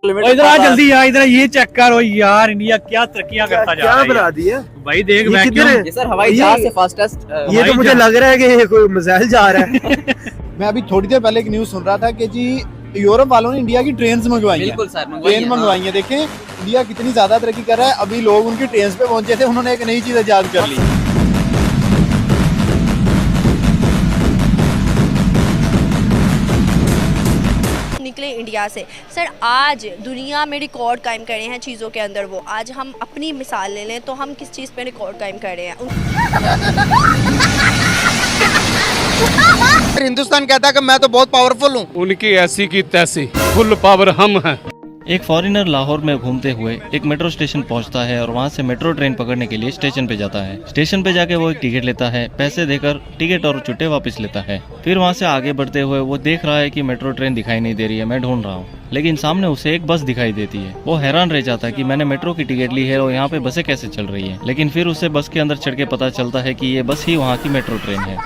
इधर आ जल्दी यार, इधर ये चेक करो यार, इंडिया क्या तरक्कियां करता जा रहा है। क्या बना दिया भाई देख ये किधर है? ये सर हवाई जहाज से फास्टेस्ट। ये तो मुझे लग रहा है कि ये कोई मिसाइल जा रहा है। मैं अभी थोड़ी देर पहले एक न्यूज़ सुन रहा था कि जी यूरोप वालों ने इंडिया की ट्रेन मंगवाई है। बिल्कुल सर, ट्रेन मंगवाई है। देखें इंडिया कितनी ज्यादा तरक्की कर रहा है। अभी लोग उनकी ट्रेन पे पहुंचे थे, उन्होंने एक नई चीज इजाद कर ली। निकले इंडिया से सर, आज दुनिया में रिकॉर्ड कायम करे हैं चीज़ों के अंदर। वो आज हम अपनी मिसाल ले लें तो हम किस चीज़ पे रिकॉर्ड कायम कर रहे हैं। हिंदुस्तान कहता है कि मैं तो बहुत पावरफुल हूँ। उनकी ऐसी की तैसी फुल पावर हम हैं। एक फॉरेनर लाहौर में घूमते हुए एक मेट्रो स्टेशन पहुंचता है और वहां से मेट्रो ट्रेन पकड़ने के लिए स्टेशन पे जाता है। स्टेशन पे जाके वो एक टिकट लेता है, पैसे देकर टिकट और चुट्टे वापस लेता है। फिर वहां से आगे बढ़ते हुए वो देख रहा है कि मेट्रो ट्रेन दिखाई नहीं दे रही है, मैं ढूंढ रहा हूँ, लेकिन सामने उसे एक बस दिखाई देती है। वो हैरान रह जाता है कि मैंने मेट्रो की टिकट ली है और यहाँ पे बसें कैसे चल रही है, लेकिन फिर उसे बस के अंदर चढ़ के पता चलता है कि ये बस ही वहाँ की मेट्रो ट्रेन है।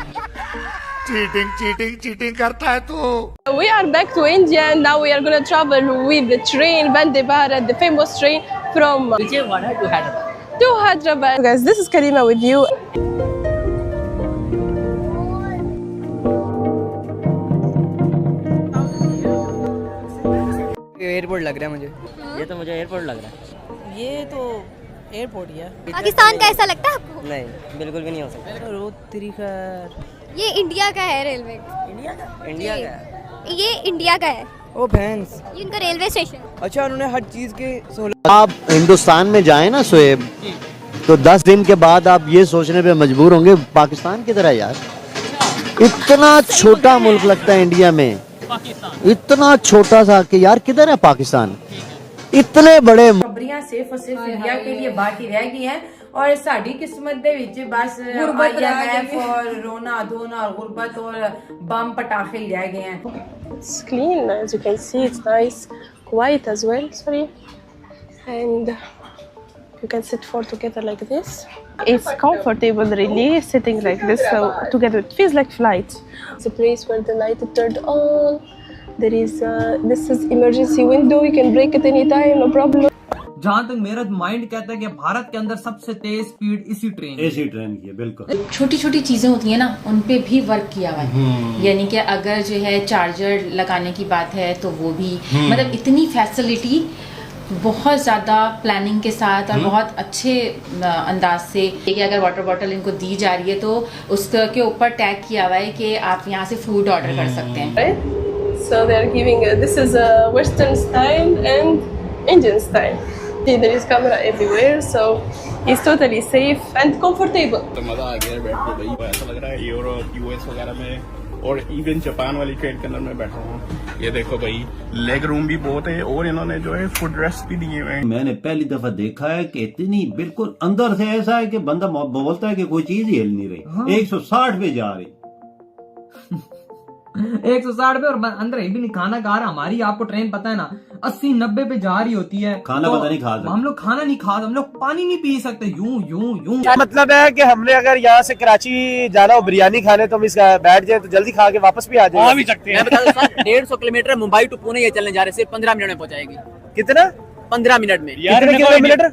चीटिंग करता है तू। We are back to India and now we are going to travel with the train Vande Bharat, the famous train from Vijayawada to Hyderabad. to Hyderabad. So guys, this is Karima with you. Airport लग रहा है मुझे। ये तो मुझे airport लग रहा है। ये तो एयरपोर्ट ही है। पाकिस्तान का ऐसा लगता है आपको? नहीं, बिल्कुल भी नहीं हो सकता। रोड तरीका ये इंडिया का है रेलवे। इंडिया का है। ये इंडिया का है। ओ भैंस, ये इनका रेलवे स्टेशन। अच्छा उन्होंने हर चीज के आप हिंदुस्तान में जाए ना शोएब, तो 10 दिन के बाद आप ये सोचने पे मजबूर होंगे पाकिस्तान की तरह यार। इतना छोटा मुल्क लगता है इंडिया में, इतना छोटा सा कि यार किधर है पाकिस्तान। इतने बड़े खबरियां सिर्फ और सिर्फ इंडिया के लिए बाकी रह गई हैं और साड़ी किस्मत दे विच बस IMF और रोना धोना और गुर्बत और बम पटाखे ही रह गए हैं। It's clean, as you can see. It's nice, quiet as well. Sorry, and you can sit four together like this. It's comfortable, really, sitting like this together. It feels like flight. It's a place where the light is turned on. There is this is emergency window. You can break it anytime, no problem. जहाँ तक मेरा mind कहता है कि भारत के अंदर सबसे तेज speed इसी ट्रेन की है। बिल्कुल छोटी छोटी चीजें होती हैं ना, उन पे भी वर्क किया हुआ है। यानी कि अगर जो है चार्जर लगाने की बात है तो वो भी मतलब इतनी फैसिलिटी बहुत ज़्यादा प्लानिंग के साथ और बहुत अच्छे अंदाज से कि अगर वाटर बॉटल इनको दी जा रही है तो उसके ऊपर टैग किया हुआ है कि आप यहाँ से फूड ऑर्डर कर सकते हैं। So they are giving this is a Western style and Indian style. See, there is camera everywhere, so it's totally safe and comfortable. तो मजा आ गया बैठ के भाई, ऐसा लग रहा है यूरोप US वगैरह में और इवन जापान वाली ट्रेन के अंदर मैं बैठा हूँ। ये देखो भाई, लेग रूम भी बहुत है और इन्होंने जो है फुट रेस्ट भी दिए हुए हैं। मैंने पहली दफा देखा है कि इतनी बिल्कुल अंदर से ऐसा है कि बंदा बोलता है कि कोई चीज ही हिल नहीं रही। 160 पे जा रही 160 पे और अंदर भी नहीं खाना खा रहा। हमारी आपको ट्रेन पता है ना 80-90 पे जा रही होती है। खाना तो पता नहीं खा सकते। हम लोग खाना नहीं खा, हम लोग पानी नहीं पी सकते। यूं क्या मतलब है कि हमने अगर यहाँ से कराची जाना हो बिरयानी खाने तो हम इसका बैठ जाए तो जल्दी खा के वापस भी आ जाए। आ भी सकते हैं। मैं बता दूं sir, 150 kilometre Mumbai to Pune ये चलने जा रहे, सिर्फ 15 मिनट में पहुंचाएगी। कितना? 15 मिनट में। कितने किलोमीटर?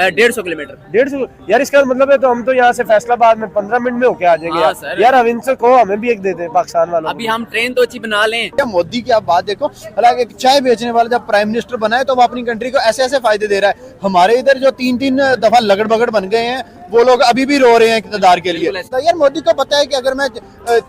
150 किलोमीटर। 150 यार, इसका मतलब है तो हम तो यहाँ से फैसलाबाद में 15 मिनट में होके आ जाएंगे। हाँ, सर। यार हम इनसे कहो हमें भी एक दे दे पाकिस्तान वालों। अभी हम ट्रेन तो अच्छी बना लें। क्या मोदी की आप बात देखो, हालांकि एक चाय बेचने वाला जब प्राइम मिनिस्टर बना है तो वो अपनी कंट्री को ऐसे ऐसे फायदे दे रहा है। हमारे इधर जो 3-3 दफा लगड़ बगड़ बन गए हैं वो लोग अभी भी रो रहे हैं इक़्तिदार के लिए। तो यार मोदी को पता है कि अगर मैं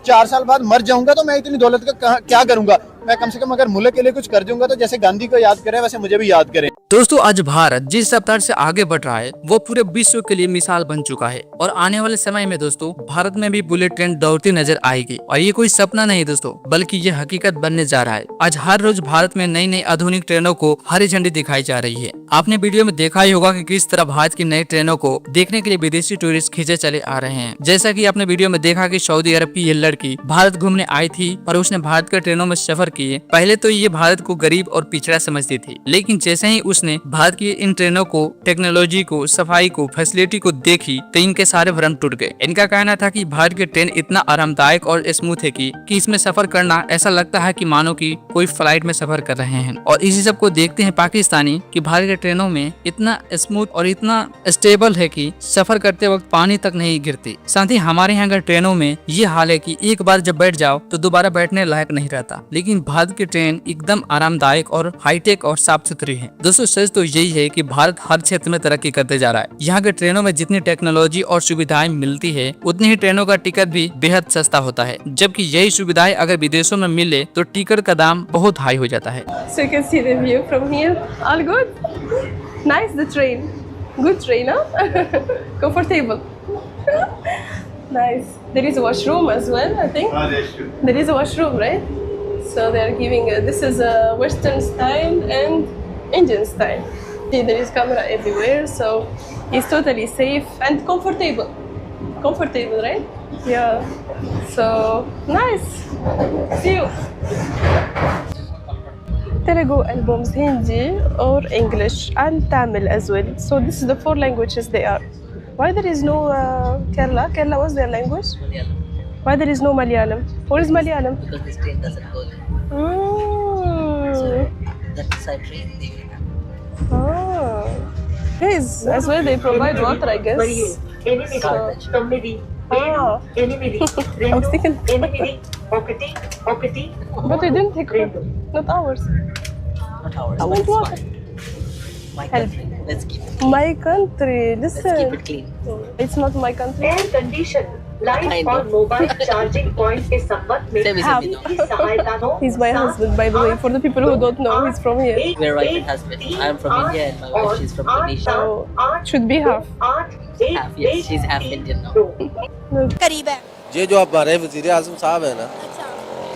4 साल बाद मर जाऊंगा तो मैं इतनी दौलत का क्या करूंगा। मैं कम से कम अगर मुल्क के लिए कुछ कर दूंगा तो जैसे गांधी को याद करें वैसे मुझे भी याद करें। दोस्तों, आज भारत जिस रफ्तार से आगे बढ़ रहा है वो पूरे विश्व के लिए मिसाल बन चुका है और आने वाले समय में दोस्तों भारत में भी बुलेट ट्रेन दौड़ती नजर आएगी। और ये कोई सपना नहीं दोस्तों, बल्कि ये हकीकत बनने जा रहा है। आज हर रोज भारत में नई नई आधुनिक ट्रेनों को हरी झंडी दिखाई जा रही है। आपने वीडियो में देखा ही होगा कि किस तरह भारत की नई ट्रेनों को देखने के लिए विदेशी टूरिस्ट खींचे चले आ रहे हैं। जैसा कि आपने वीडियो में देखा कि सऊदी अरब की ये लड़की भारत घूमने आई थी और उसने भारत के ट्रेनों में सफर किए। पहले तो ये भारत को गरीब और पिछड़ा समझती थी, लेकिन जैसे ही उस उसने भारत की इन ट्रेनों को, टेक्नोलॉजी को, सफाई को, फैसिलिटी को देखी तो इनके सारे भ्रम टूट गए। इनका कहना था कि भारत की ट्रेन इतना आरामदायक और स्मूथ है कि इसमें सफर करना ऐसा लगता है कि मानो कि कोई फ्लाइट में सफर कर रहे हैं। और इसी सब को देखते हैं पाकिस्तानी कि भारत की ट्रेनों में इतना स्मूथ और इतना स्टेबल है कि सफर करते वक्त पानी तक नहीं गिरती। साथ ही हमारे यहाँ अगर ट्रेनों में ये हाल है कि एक बार जब बैठ जाओ तो दोबारा बैठने लायक नहीं रहता, लेकिन भारत की ट्रेन एकदम आरामदायक और हाईटेक और साफ सुथरी है। दोस्तों सच तो यही है कि भारत हर क्षेत्र में तरक्की करते जा रहा है। यहाँ के ट्रेनों में जितनी टेक्नोलॉजी और सुविधाएं मिलती है उतनी ही ट्रेनों का टिकट भी बेहद सस्ता होता है, जबकि यही सुविधाएं अगर विदेशों में मिले तो टिकट का दाम बहुत हाई हो जाता है। So you can see the view from here. All good? Nice the train. Good train, huh? Comfortable. Nice. There is a washroom as well, I think. There is a washroom, right? So they are giving this is a Western style and Indian style. See, there is camera everywhere, so it's totally safe and comfortable. Comfortable, right? Yeah. So nice. See you. Telugu albums, Hindi or English and Tamil as well. So this is the 4 languages they are. Why there is no Kerala? Kerala was their language? Malayalam. Why there is no Malayalam? What is Malayalam? Because this train doesn't go there. So that's a train they will have. Ah. Yes, as well they provide water, I guess. So, I was thinking, but we didn't take water. Not ours. Not ours. I want water. My country. Let's keep it. My country. Listen. Let's keep it clean. It's not my country. Air condition, light और mobile charging point के संबंध में आपकी सहायता हो। He's my husband, by the way. For the people who don't know, he's from here. We're wife and husband. I'm from India and my wife she's from Indonesia. So should be half. Half, yes, she's half Indian now. करीब है। ये जो हमारे वजीर आज़म साहब है ना,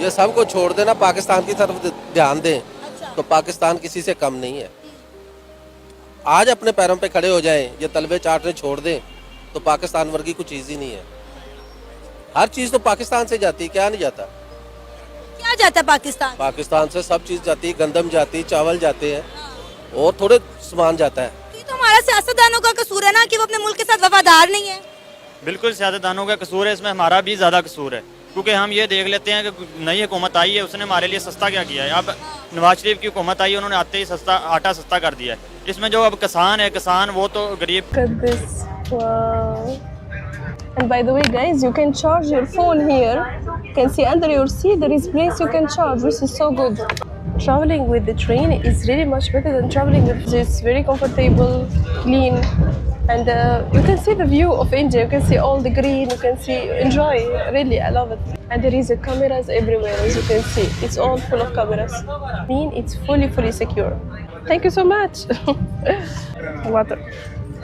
ये सबको छोड़ देना, पाकिस्तान की तरफ ध्यान दें, तो पाकिस्तान किसी से कम नहीं है। आज अपने पैरों पे खड़े हो जाएं, ये तलबे चाटने छोड़ दें, तो पाकिस्तान वर्गी कुछ चीज़ ही नहीं है। हर चीज़ तो पाकिस्तान से जाती है, क्या नहीं जाता? क्या जाता है पाकिस्तान? पाकिस्तान से सब चीज़ जाती है, गंदम जाती है, चावल जाते हैं और थोड़े सामान जाता है। तो हमारा सियासतदानों का कसूर है ना कि वो अपने मुल्क के साथ वफादार नहीं है। बिल्कुल सियासतदानों का कसूर है, इसमें हमारा भी ज़्यादा कसूर है, क्योंकि हम ये देख लेते हैं कि नई हुकूमत आई है, उसने हमारे लिए सस्ता क्या किया है। अब नवाज शरीफ की हुकूमत आई है, उन्होंने आते ही सस्ता आटा सस्ता कर दिया है। इसमें जो अब किसान है, किसान वो तो गरीब। And by the way, guys, you can charge your phone here. You can see under your seat there is place you can charge, which is so good. Traveling with the train is really much better than traveling with. It's very comfortable, clean, and you can see the view of India. You can see all the green. You can see, enjoy. Really, I love it. And there is cameras everywhere, as you can see. It's all full of cameras. I mean, it's fully secure. Thank you so much. Water.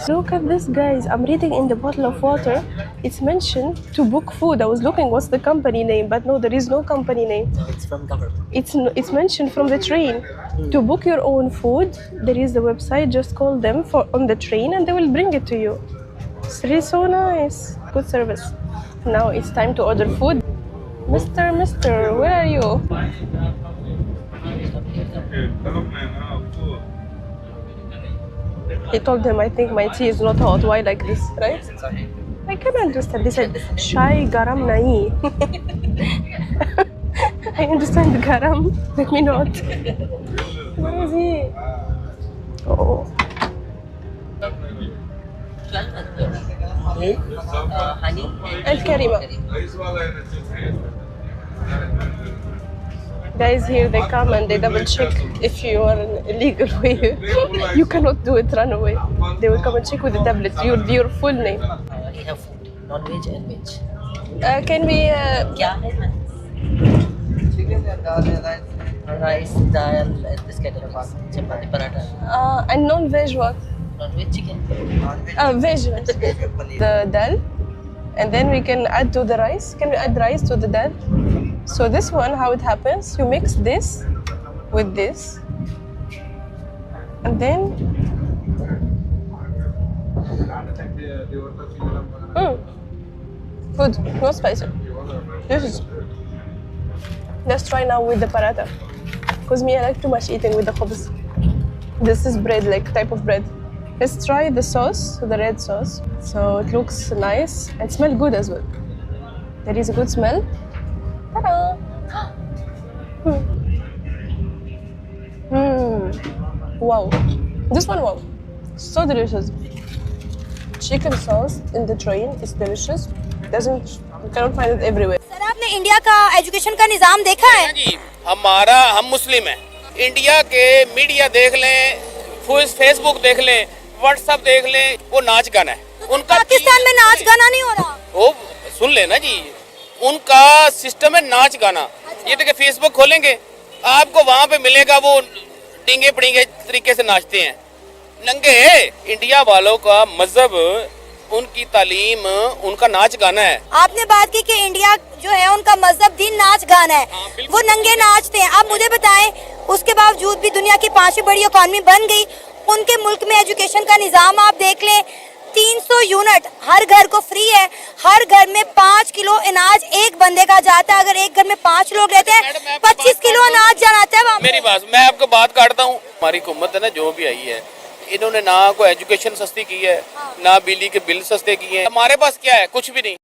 Look at this, guys. I'm reading in the bottle of water. It's mentioned to book food. I was looking what's the company name, but no, there is no company name. It's from government. It's mentioned from the train. To book your own food, there is the website. Just call them on the train and they will bring it to you. It's really so nice. Good service. Now it's time to order food. Mister, where are you? He told him, I think my tea is not hot. Why like this, right? I can understand. They said, Shai garam nahi. I understand garam. Let me not. Where is he? Oh. Honey And Karima. Guys, here they come and they double check if you are an illegal way. You cannot do it, run away. They will come and check with the tablet, your full name. We have food, non-veg and veg. Can we... क्या है? Rice, dal, and this kind of things. Chapati, paratha. And non-veg what? Non-veg chicken. Veg. The dal. And then we can add to the rice. Can we add rice to the dal? So this one, how it happens, you mix this with this. And then... Good, no spicy. This is... Let's try now with the paratha. Because me, I like too much eating with the khubz. This is bread, like type of bread. Let's try the sauce, the red sauce. So it looks nice and smell good as well. There is a good smell. Ta-da! Wow. This one, wow. So delicious. Chicken sauce in the train is delicious. You cannot find it everywhere. Sir आपने India का education का निज़ाम देखा है? जी, हम मुस्लिम हैं। India के media देख लें, फेसबुक देख लें, व्हाट्सएप देख लें, वो नाच गाना है उनका। पाकिस्तान में नाच गाना नहीं हो रहा। वो सुन लेना जी, उनका सिस्टम है नाच गाना। ये देखिए फेसबुक खोलेंगे, आपको वहाँ पे मिलेगा वो डिंगे पड़ीगे तरीके से नाचते हैं, नंगे। इंडिया वालों का मजहब, उनकी तालीम, उनका नाच गाना है। आपने बात की कि इंडिया जो है उनका मजहब दिन नाच गाना है, वो नंगे नाचते हैं। आप मुझे बताएं, उसके बावजूद भी दुनिया की 5वीं बड़ी इकॉनमी बन गई। उनके मुल्क में एजुकेशन का निज़ाम आप देख लें, 300 यूनिट हर घर को फ्री है। हर घर में 5 किलो अनाज एक बंदे का जाता है। अगर एक घर में 5 लोग रहते हैं, 25 किलो अनाज जाता है। मेरी बात, मैं आपको बात काटता हूँ। हमारी हुकूमत है ना, जो भी आई है, इन्होंने ना कोई एजुकेशन सस्ती की है, ना बिजली के बिल सस्ते किए हैं। हमारे पास क्या है? कुछ भी नहीं।